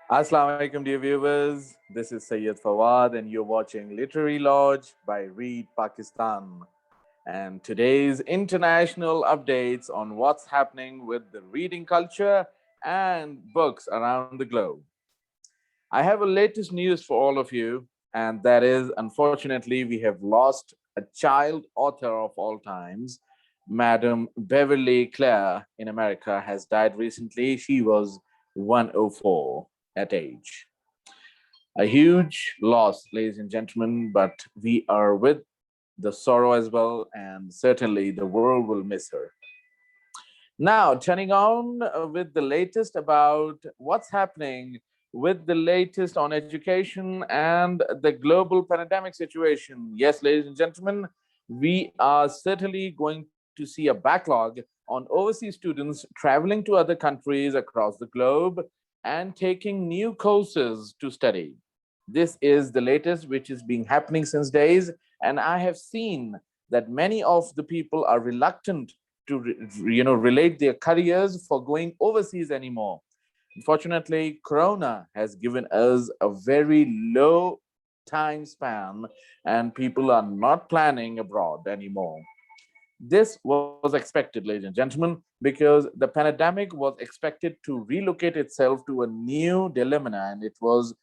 Assalamu alaikum, dear viewers. This is Sayyid Fawad, and you're watching Literary Lodge by Read Pakistan. And today's international updates on what's happening with the reading culture and books around the globe. I have a latest news for all of you, and that is unfortunately, we have lost a child author of all times. Madam Beverly Clare in America has died recently. She was 104 at age. A huge loss, ladies and gentlemen, but we are with the sorrow as well, and certainly the world will miss her. Now, turning on with the latest about what's happening with the latest on education and the global pandemic situation. Yes, ladies and gentlemen, we are certainly going to see a backlog on overseas students traveling to other countries across the globe and taking new courses to study. This is the latest which is being happening since days, and I have seen that many of the people are reluctant to relate their careers for going overseas anymore. Unfortunately, corona has given us a very low time span, and people are not planning abroad anymore. This was expected, ladies and gentlemen, because the pandemic was expected to relocate itself to a new dilemma, and it was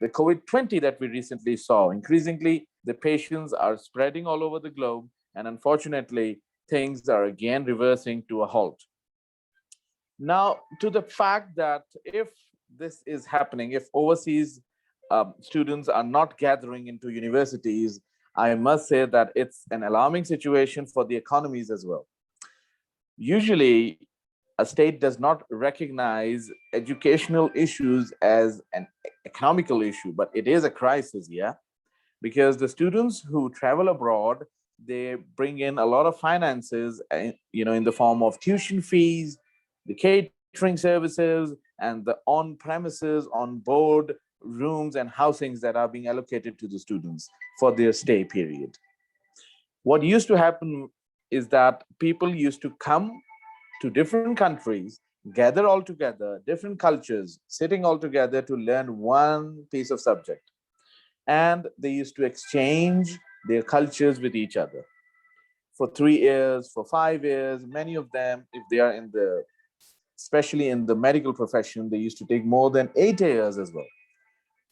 the COVID 20 that we recently saw. Increasingly, the patients are spreading all over the globe, and unfortunately, things are again reversing to a halt. Now, to the fact that if this is happening, if overseas students are not gathering into universities, I must say that it's an alarming situation for the economies as well. Usually, a state does not recognize educational issues as an economical issue, but it is a crisis, yeah, because the students who travel abroad, they bring in a lot of finances, in the form of tuition fees, the catering services, and the on premises, on board rooms and housings that are being allocated to the students for their stay period. What used to happen is that people used to come to different countries, gather all together, different cultures, sitting all together to learn one piece of subject. And they used to exchange their cultures with each other for 3 years, for 5 years. Many of them, if they are in the, especially in the medical profession, they used to take more than 8 years as well.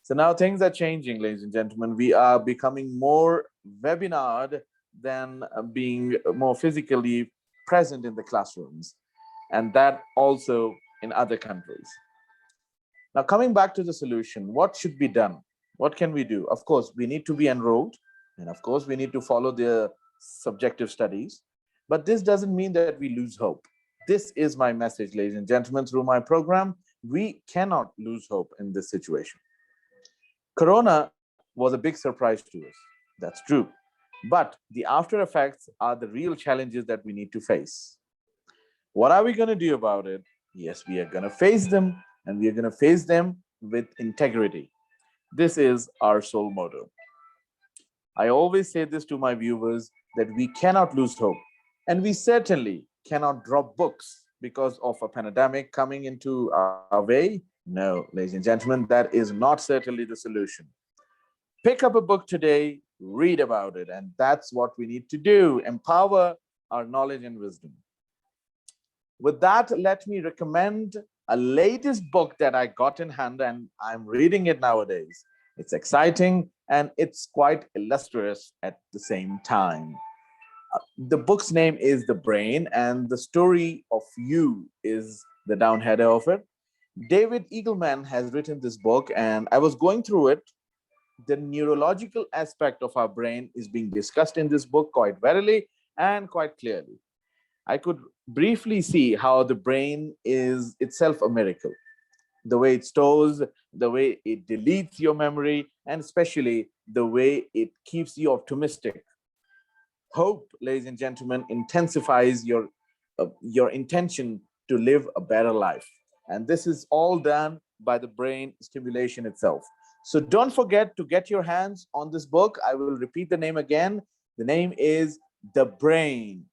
So now things are changing, ladies and gentlemen. We are becoming more webinared than being more physically present in the classrooms, and that also in other countries. Now, coming back to the solution, what should be done? What can we do? Of course, we need to be enrolled, and of course, we need to follow the subjective studies. But this doesn't mean that we lose hope. This is my message, ladies and gentlemen, through my program. We cannot lose hope in this situation. Corona was a big surprise to us. That's true. But the after effects are the real challenges that we need to face. What are we going to do about it? Yes, we are going to face them, and we are going to face them with integrity. This is our sole motto. I always say this to my viewers that we cannot lose hope, and we certainly cannot drop books because of a pandemic coming into our way. No, ladies and gentlemen, that is not certainly the solution. Pick up a book today, read about it, and that's what we need to do, empower our knowledge and wisdom. With that, let me recommend a latest book that I got in hand and I'm reading it nowadays. It's exciting and it's quite illustrious at the same time. The book's name is The Brain, and the story of you is the downheader of it. David Eagleman has written this book, and I was going through it. The neurological aspect of our brain is being discussed in this book quite verily and quite clearly. I could briefly see how the brain is itself a miracle. The way it stores, the way it deletes your memory, and especially the way it keeps you optimistic. Hope, ladies and gentlemen, intensifies your intention to live a better life. And this is all done by the brain stimulation itself. So don't forget to get your hands on this book. I will repeat the name again. The name is The Brain,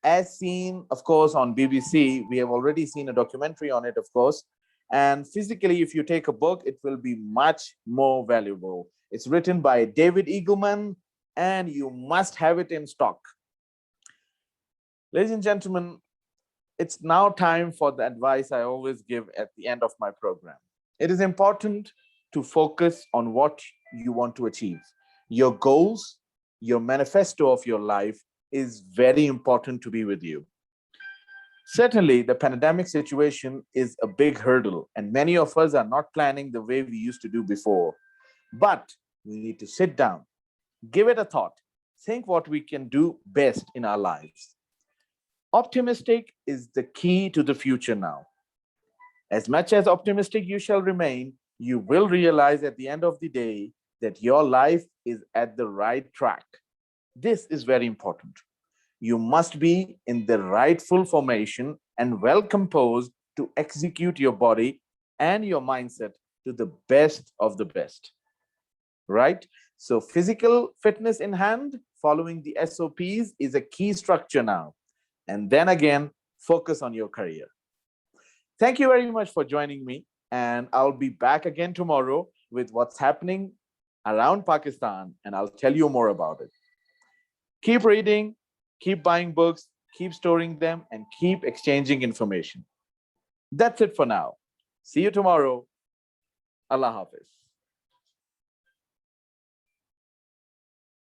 as seen, of course, on BBC. We have already seen a documentary on it, of course. And physically, if you take a book, it will be much more valuable. It's written by David Eagleman, and you must have it in stock. Ladies and gentlemen, it's now time for the advice I always give at the end of my program. It is important to focus on what you want to achieve. Your goals, your manifesto of your life is very important to be with you. Certainly, the pandemic situation is a big hurdle, and many of us are not planning the way we used to do before. But we need to sit down, give it a thought, think what we can do best in our lives. Optimistic is the key to the future now. As much as optimistic you shall remain, you will realize at the end of the day that your life is at the right track. This is very important. You must be in the rightful formation and well composed to execute your body and your mindset to the best of the best. Right? So, physical fitness in hand, following the SOPs is a key structure now. And then again, focus on your career. Thank you very much for joining me. And I'll be back again tomorrow with what's happening around Pakistan, and I'll tell you more about it. Keep reading, keep buying books, keep storing them, and keep exchanging information. That's it for now. See you tomorrow. Allah Hafiz.